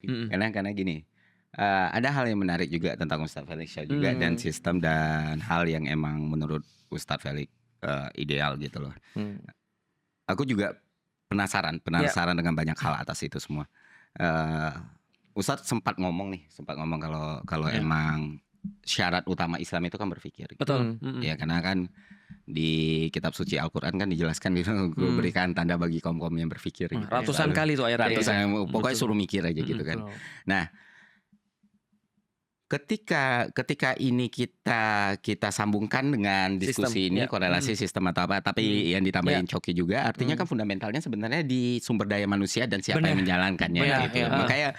Karena gini, ada hal yang menarik juga tentang Ustadz Felix Shaw juga dan sistem dan hal yang emang menurut Ustadz Felix ideal gitu loh. Aku juga penasaran dengan banyak hal atas itu semua. Ustadz sempat ngomong kalau emang syarat utama Islam itu kan berpikir. Betul. Ya karena kan di kitab suci Al-Quran kan dijelaskan gitu, berikan tanda bagi kaum-kaum yang berpikir. Gitu, ratusan kali tuh ayatnya. Pokoknya suruh mikir aja gitu kan. Nah, ketika ini kita sambungkan dengan diskusi sistem, ini korelasi sistem atau apa, tapi yang ditambahin Coki juga, artinya kan fundamentalnya sebenarnya di sumber daya manusia dan siapa yang menjalankannya. Gitu. Makanya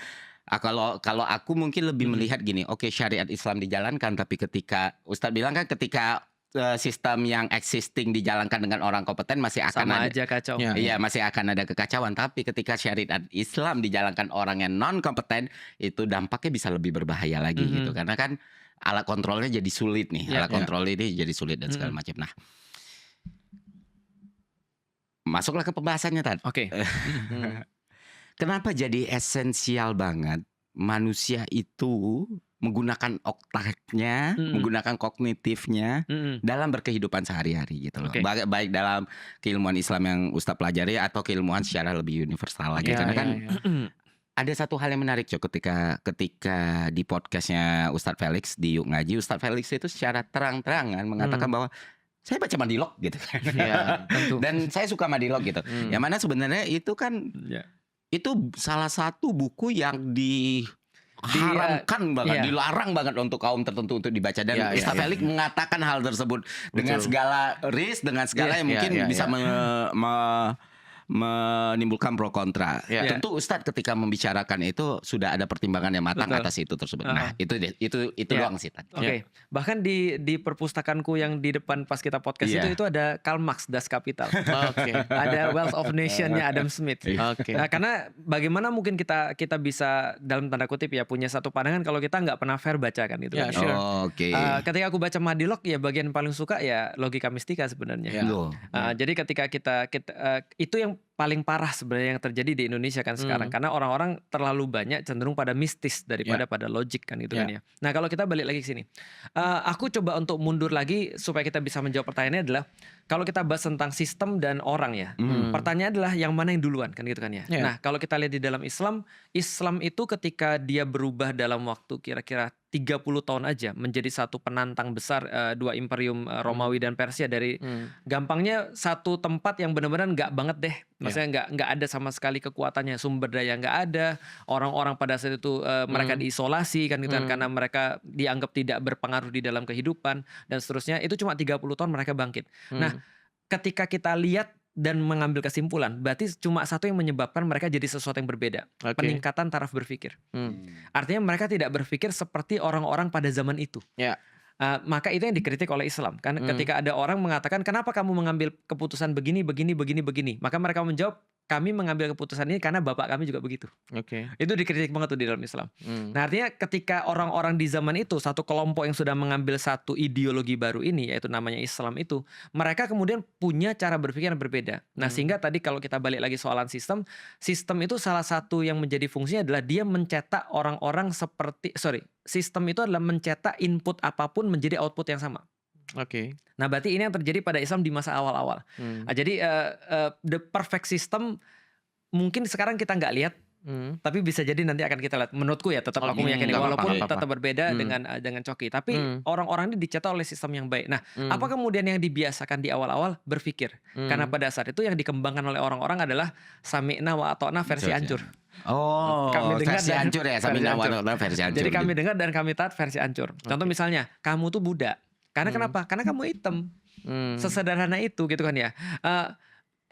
kalau aku mungkin lebih melihat gini, oke, syariat Islam dijalankan, tapi ketika Ustadz bilang kan ketika sistem yang existing dijalankan dengan orang kompeten masih akan sama aja kacau. Iya, masih akan ada kekacauan. Tapi ketika syariat Islam dijalankan orang yang non kompeten, itu dampaknya bisa lebih berbahaya lagi gitu. Karena kan alat kontrolnya jadi sulit nih. Alat kontrol ini jadi sulit dan segala macam. Nah, masuklah ke pembahasannya tadi. Oke. Kenapa jadi esensial banget manusia itu menggunakan otaknya, menggunakan kognitifnya dalam berkehidupan sehari-hari gitu loh. Baik dalam keilmuan Islam yang Ustadz pelajari atau keilmuan secara lebih universal lagi. Karena kan ada satu hal yang menarik Cok, ketika di podcastnya Ustadz Felix di Yuk Ngaji, Ustadz Felix itu secara terang-terangan mengatakan bahwa saya baca Madilog gitu kan. Dan saya suka Madilog gitu. Yang mana sebenarnya itu kan itu salah satu buku yang diharamkan banget, dilarang banget untuk kaum tertentu untuk dibaca. Dan Ustadz Felix mengatakan hal tersebut dengan segala risk, dengan segala yang mungkin bisa menimbulkan pro kontra. Tentu Ustadz ketika membicarakan itu sudah ada pertimbangan yang matang atas itu tersebut. Nah, itu doang sih tadi. Bahkan di perpustakaanku yang di depan pas kita podcast itu ada Karl Marx Das Kapital. Ada Wealth of Nation-nya Adam Smith. Nah, karena bagaimana mungkin kita bisa dalam tanda kutip ya punya satu pandangan kalau kita nggak pernah fair baca kan itu. Ketika aku baca Madilog ya bagian paling suka ya logika mistika sebenarnya. Jadi ketika kita itu yang paling parah sebenarnya yang terjadi di Indonesia kan sekarang, karena orang-orang terlalu banyak cenderung pada mistis daripada pada logik kan gitu kan ya. Nah, kalau kita balik lagi ke sini, aku coba untuk mundur lagi supaya kita bisa menjawab pertanyaannya adalah kalau kita bahas tentang sistem dan orang ya, pertanyaannya adalah yang mana yang duluan kan gitu kan ya. Nah, kalau kita lihat di dalam Islam itu ketika dia berubah dalam waktu kira-kira 30 tahun aja menjadi satu penantang besar dua imperium Romawi dan Persia dari gampangnya satu tempat yang benar-benar nggak banget deh, maksudnya nggak ada sama sekali kekuatannya, sumber daya nggak ada, orang-orang pada saat itu mereka diisolasi kan gitu kan karena mereka dianggap tidak berpengaruh di dalam kehidupan dan seterusnya. Itu cuma 30 tahun mereka bangkit. Nah, ketika kita lihat dan mengambil kesimpulan, berarti cuma satu yang menyebabkan mereka jadi sesuatu yang berbeda. Peningkatan taraf berpikir. Artinya mereka tidak berpikir seperti orang-orang pada zaman itu. Maka itu yang dikritik oleh Islam. Kan ketika ada orang mengatakan, kenapa kamu mengambil keputusan begini. Maka mereka menjawab, kami mengambil keputusan ini karena bapak kami juga begitu. Itu dikritik banget tuh di dalam Islam. Nah, artinya ketika orang-orang di zaman itu, satu kelompok yang sudah mengambil satu ideologi baru ini, yaitu namanya Islam itu, mereka kemudian punya cara berpikir yang berbeda. Nah, sehingga tadi kalau kita balik lagi soalan sistem itu salah satu yang menjadi fungsinya adalah dia mencetak orang-orang sistem itu adalah mencetak input apapun menjadi output yang sama. Nah, berarti ini yang terjadi pada Islam di masa awal-awal. Nah, jadi the perfect system mungkin sekarang kita nggak lihat, tapi bisa jadi nanti akan kita lihat. Menurutku ya tetap aku meyakini walaupun tetap berbeda dengan Coki, tapi orang-orang ini dicetak oleh sistem yang baik. Nah, apa kemudian yang dibiasakan di awal-awal berpikir? Karena pada saat itu yang dikembangkan oleh orang-orang adalah sami'na wa ata'na versi hancur. Versi hancur ya, sami'na wa ata'na versi hancur. Jadi kami dengar dan kami taat versi hancur. Contoh misalnya, kamu tuh budak. Karena kenapa? Karena kamu hitam. Sesederhana itu gitu kan ya.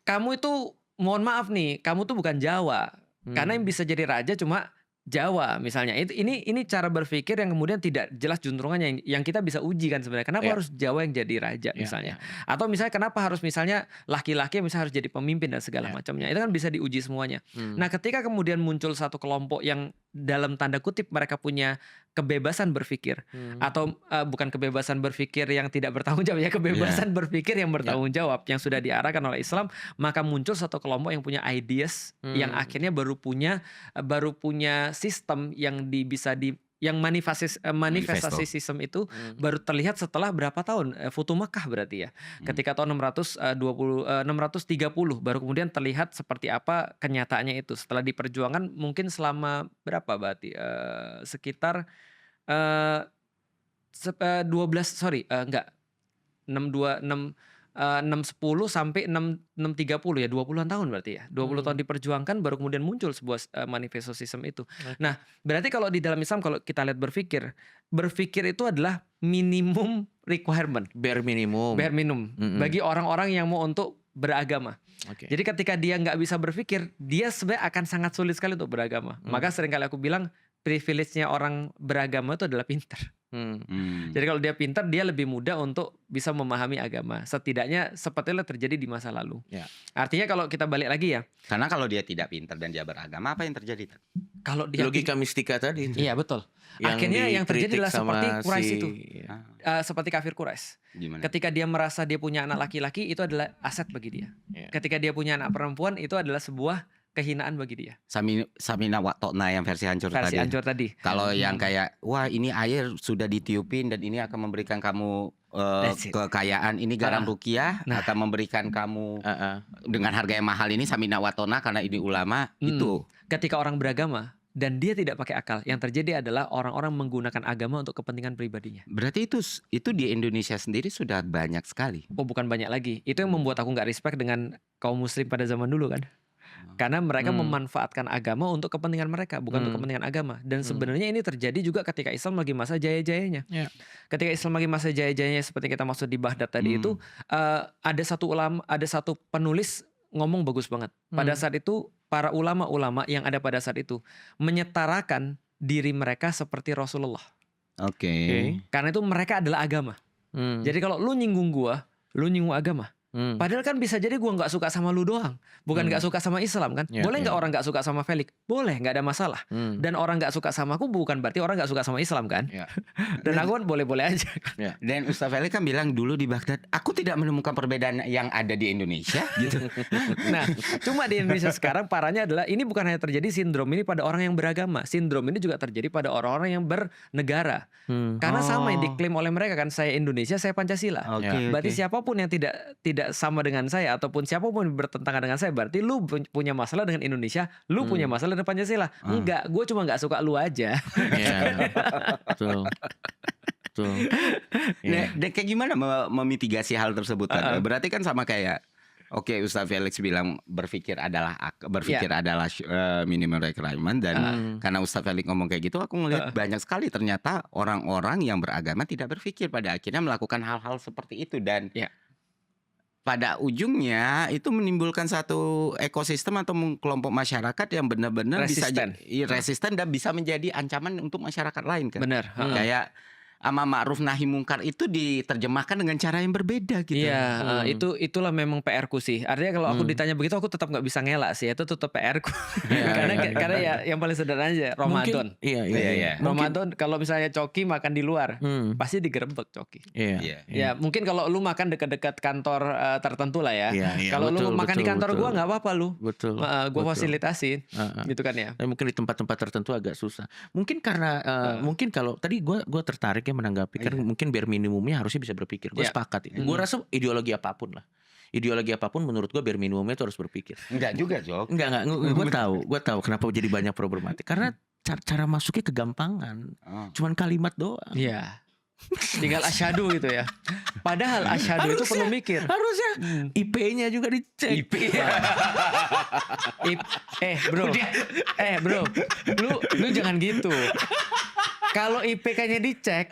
Kamu itu mohon maaf nih, kamu tuh bukan Jawa. Karena yang bisa jadi raja cuma Jawa misalnya. Ini cara berpikir yang kemudian tidak jelas juntrungannya yang kita bisa uji kan sebenarnya. Kenapa harus Jawa yang jadi raja misalnya? Atau misalnya kenapa harus misalnya laki-laki misalnya harus jadi pemimpin dan segala macamnya. Itu kan bisa diuji semuanya. Nah, ketika kemudian muncul satu kelompok yang dalam tanda kutip mereka punya kebebasan berpikir atau bukan kebebasan berpikir yang tidak bertanggung jawab ya, kebebasan berpikir yang bertanggung jawab yang sudah diarahkan oleh Islam, maka muncul satu kelompok yang punya ideas yang akhirnya baru punya sistem yang yang manifestasi sistem itu baru terlihat setelah berapa tahun? Futuh Makkah berarti ya. Ketika tahun 630 baru kemudian terlihat seperti apa kenyataannya itu. Setelah diperjuangkan mungkin selama berapa berarti? Sekitar 610 sampai 630 ya, 20-an tahun berarti ya. 20 tahun diperjuangkan baru kemudian muncul sebuah manifesto sistem itu. Nah, berarti kalau di dalam Islam kalau kita lihat berpikir itu adalah minimum requirement, bare minimum bagi orang-orang yang mau untuk beragama. Jadi ketika dia nggak bisa berpikir, dia sebenarnya akan sangat sulit sekali untuk beragama. Maka seringkali aku bilang privilege-nya orang beragama itu adalah pintar. Jadi kalau dia pintar, dia lebih mudah untuk bisa memahami agama. Setidaknya seperti itu terjadi di masa lalu. Artinya kalau kita balik lagi ya. Karena kalau dia tidak pintar dan dia beragama, apa yang terjadi? Kalau dia logika mistika tadi. Iya betul. Akhirnya yang terjadi adalah seperti Quraisy itu. Seperti kafir Quraisy. Ketika dia merasa dia punya anak laki-laki, itu adalah aset bagi dia. Ketika dia punya anak perempuan, itu adalah sebuah kehinaan bagi dia. Samina wa ta'na yang versi hancur tadi. Kalau yang kayak wah ini air sudah ditiupin dan ini akan memberikan kamu kekayaan, ini garam ruqyah akan memberikan kamu dengan harga yang mahal, ini samina wa ta'na karena ini ulama. Itu ketika orang beragama dan dia tidak pakai akal, yang terjadi adalah orang-orang menggunakan agama untuk kepentingan pribadinya. Berarti itu di Indonesia sendiri sudah banyak sekali. Oh, bukan banyak lagi. Itu yang membuat aku nggak respect dengan kaum muslim pada zaman dulu kan. Karena mereka memanfaatkan agama untuk kepentingan mereka, bukan untuk kepentingan agama. Dan sebenarnya ini terjadi juga ketika Islam lagi masa jaya-jayanya. Ketika Islam lagi masa jaya-jayanya seperti kita maksud di Baghdad tadi itu, ada satu penulis ngomong bagus banget. Pada saat itu para ulama-ulama yang ada pada saat itu menyetarakan diri mereka seperti Rasulullah. Karena itu mereka adalah agama. Jadi kalau lu nyinggung gua, lu nyinggung agama. Padahal kan bisa jadi gue nggak suka sama lu doang, bukan nggak suka sama Islam kan? Boleh nggak orang nggak suka sama Felix? Boleh, nggak ada masalah. Dan orang nggak suka sama aku bukan berarti orang nggak suka sama Islam kan? Dan aku kan boleh-boleh aja. Dan Ustaz Felix kan bilang dulu di Baghdad, aku tidak menemukan perbedaan yang ada di Indonesia gitu. Nah, cuma di Indonesia sekarang parahnya adalah ini bukan hanya terjadi sindrom ini pada orang yang beragama, sindrom ini juga terjadi pada orang-orang yang bernegara. Karena sama yang diklaim oleh mereka kan, saya Indonesia, saya Pancasila. Berarti siapapun yang tidak sama dengan saya ataupun siapapun bertentangan dengan saya, berarti lu punya masalah dengan Indonesia, lu punya masalah dengan Pancasila. Enggak, gue cuma nggak suka lu aja. Betul. Dan kayak gimana memitigasi hal tersebut? Berarti kan sama kayak Ustaz Felix bilang berpikir adalah minimum requirement, dan karena Ustaz Felix ngomong kayak gitu, aku ngelihat banyak sekali ternyata orang-orang yang beragama tidak berpikir, pada akhirnya melakukan hal-hal seperti itu, dan pada ujungnya itu menimbulkan satu ekosistem atau kelompok masyarakat yang benar-benar bisa resisten dan bisa menjadi ancaman untuk masyarakat lain kan. Benar. Kayak amar ma'ruf nahi mungkar itu diterjemahkan dengan cara yang berbeda gitu. Iya, itulah memang PR-ku sih. Artinya kalau aku ditanya begitu aku tetap nggak bisa ngelak sih. Itu tetap PR-ku. Karena ya yang paling sederhana aja Ramadan. Iya. Ramadan kalau misalnya Coki makan di luar, pasti digerebek Coki. Ya, mungkin kalau lu makan dekat-dekat kantor tertentu lah ya. Kalau lu makan di kantor gua nggak apa-apa lu. Betul. Gua fasilitasin. Gitu kan ya. Tapi mungkin di tempat-tempat tertentu agak susah. Mungkin karena mungkin kalau tadi gua tertarik menanggapi kan mungkin bare minimumnya harusnya bisa berpikir. Gue sepakat ini. Gue rasa ideologi apapun menurut gue bare minimumnya itu harus berpikir. Enggak juga, Jok. Enggak. Gue tahu kenapa jadi banyak problematik. Karena cara masuknya kegampangan. Cuman kalimat doang. Iya. Tinggal asyhadu gitu ya. Padahal asyhadu itu perlu mikir. Harusnya IP-nya juga dicek. Bro. Lu jangan gitu. Kalau IPK-nya dicek,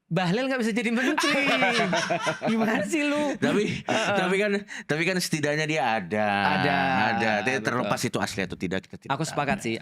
Bahlil nggak bisa jadi menteri. Gimana sih lu? Tapi kan setidaknya dia ada. Terlepas itu asli atau tidak, kita tidak. Aku sepakat sih.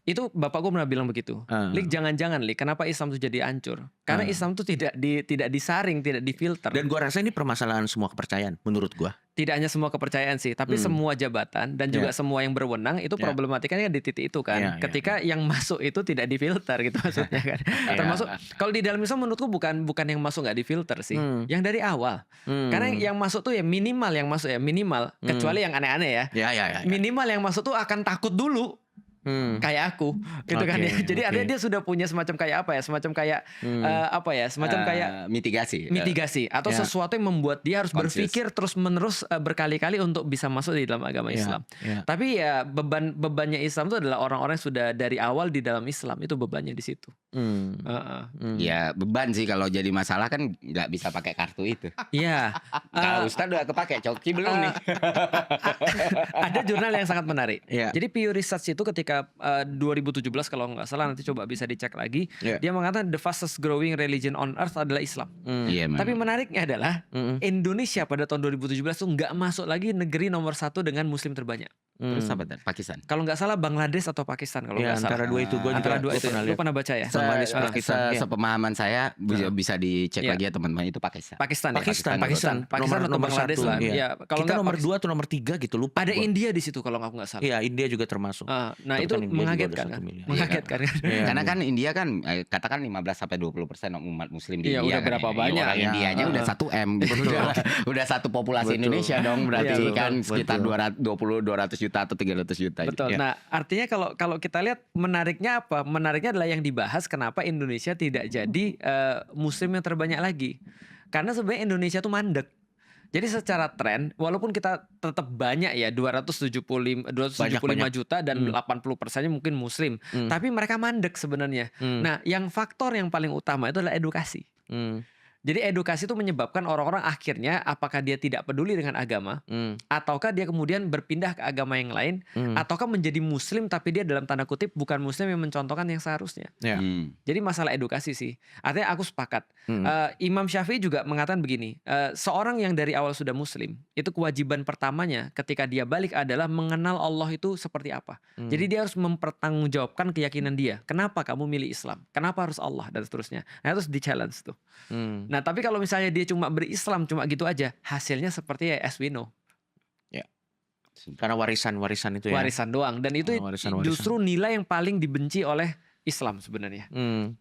Itu bapak gue pernah bilang begitu. Lik, jangan-jangan Lik, kenapa Islam itu jadi hancur? Karena Islam itu tidak disaring, tidak difilter. Dan gua rasa ini permasalahan semua kepercayaan menurut gua. Tidak hanya semua kepercayaan sih, tapi semua jabatan dan juga semua yang berwenang itu problematikanya di titik itu kan. Ketika yang masuk itu tidak difilter gitu maksudnya kan. Termasuk kalau di dalam Islam menurutku bukan yang masuk nggak difilter sih. Yang dari awal. Karena yang masuk tuh ya minimal yang masuk ya minimal, kecuali yang aneh-aneh ya. Minimal yang masuk tuh akan takut dulu. Kayak aku gitu kan ya. Jadi artinya dia sudah punya semacam kayak apa ya, semacam kayak semacam kayak mitigasi atau sesuatu yang membuat dia harus berpikir terus menerus berkali-kali untuk bisa masuk di dalam agama Islam. Tapi ya bebannya Islam itu adalah orang-orang yang sudah dari awal di dalam Islam, itu bebannya di situ. Ya beban sih kalau jadi masalah kan nggak bisa pakai kartu itu. Iya. Kalau Ustadz udah kepake, Coki belum nih. Ada jurnal yang sangat menarik. Jadi Pew Research itu ketika 2017 kalau nggak salah, nanti coba bisa dicek lagi. Dia mengatakan the fastest growing religion on earth adalah Islam. Tapi menariknya adalah Indonesia pada tahun 2017 itu nggak masuk lagi negeri nomor 1 dengan Muslim terbanyak. Terus apa? Pakistan. Kalau nggak salah Bangladesh atau Pakistan kalau nggak salah. Antara dua itu gue antara dua itu. Lu pernah baca ya? Sepemahaman saya bisa dicek lagi ya teman-teman, itu Pakistan. Pakistan atau Bangladesh lah. Ya, kalau kita nomor 2 atau nomor 3 gitu lupa. Ada India di situ kalau nggak salah. Iya, India juga termasuk. Nah, itu mengagetkan kan. Mengagetkan kan. Karena kan India kan katakan 15-20% umat Muslim di India. Udah berapa banyak. Orang Indianya udah 1 M gitu. Udah satu populasi Indonesia dong berarti kan sekitar 200 juta atau 300 juta. Betul. Nah, artinya kalau kita lihat menariknya apa? Menariknya adalah yang dibahas kenapa Indonesia tidak jadi Muslim yang terbanyak lagi. Karena sebenarnya Indonesia tuh mandek. Jadi secara tren, walaupun kita tetap banyak ya 275 juta dan 80%-nya mungkin Muslim, tapi mereka mandek sebenarnya. Nah, yang faktor yang paling utama itu adalah edukasi. Jadi edukasi itu menyebabkan orang-orang akhirnya apakah dia tidak peduli dengan agama, ataukah dia kemudian berpindah ke agama yang lain, ataukah menjadi Muslim tapi dia dalam tanda kutip bukan Muslim yang mencontohkan yang seharusnya. Jadi masalah edukasi sih. Artinya aku sepakat. Imam Syafi'i juga mengatakan begini, seorang yang dari awal sudah Muslim, itu kewajiban pertamanya ketika dia balik adalah mengenal Allah itu seperti apa. Jadi dia harus mempertanggungjawabkan keyakinan dia. Kenapa kamu milih Islam? Kenapa harus Allah? Dan seterusnya. Nah, terus di-challenge tuh. Nah, tapi kalau misalnya dia cuma berislam cuma gitu aja, hasilnya seperti ya as we know. Ya. Karena warisan itu ya. Warisan doang, dan itu justru nilai yang paling dibenci oleh Islam sebenarnya.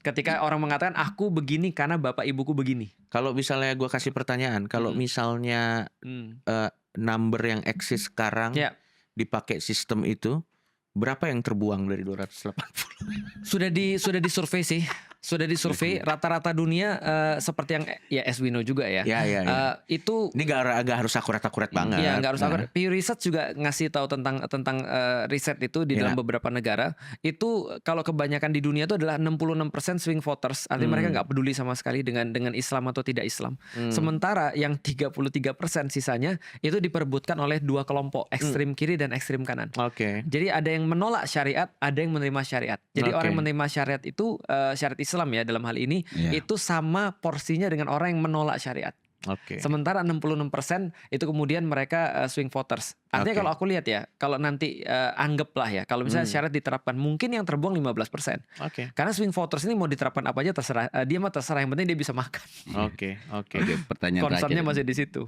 Ketika orang mengatakan aku begini karena bapak ibuku begini. Kalau misalnya gue kasih pertanyaan, kalau misalnya number yang eksis sekarang dipakai sistem itu, berapa yang terbuang dari 280? Sudah disurvei sih. Sudah disurvei rata-rata dunia seperti yang ya as we know juga ya. Itu ini gak harus akurat banget. Iya, gak harus akurat. Pew Research juga ngasih tahu tentang riset itu di dalam beberapa negara. Itu kalau kebanyakan di dunia itu adalah 66% swing voters. Artinya mereka nggak peduli sama sekali dengan Islam atau tidak Islam. Sementara yang 33% sisanya itu diperebutkan oleh dua kelompok, ekstrem kiri dan ekstrem kanan. Jadi ada yang menolak syariat, ada yang menerima syariat. Jadi orang yang menerima syariat itu syariat Islam ya dalam hal ini itu sama porsinya dengan orang yang menolak syariat. Sementara 66% itu kemudian mereka swing voters. Artinya kalau aku lihat ya, kalau nanti anggaplah ya, kalau misalnya syariat diterapkan, mungkin yang terbuang 15%. Karena swing voters ini mau diterapkan apa aja terserah, dia mah terserah, yang penting dia bisa makan. Pertanyaan concernnya masih di situ.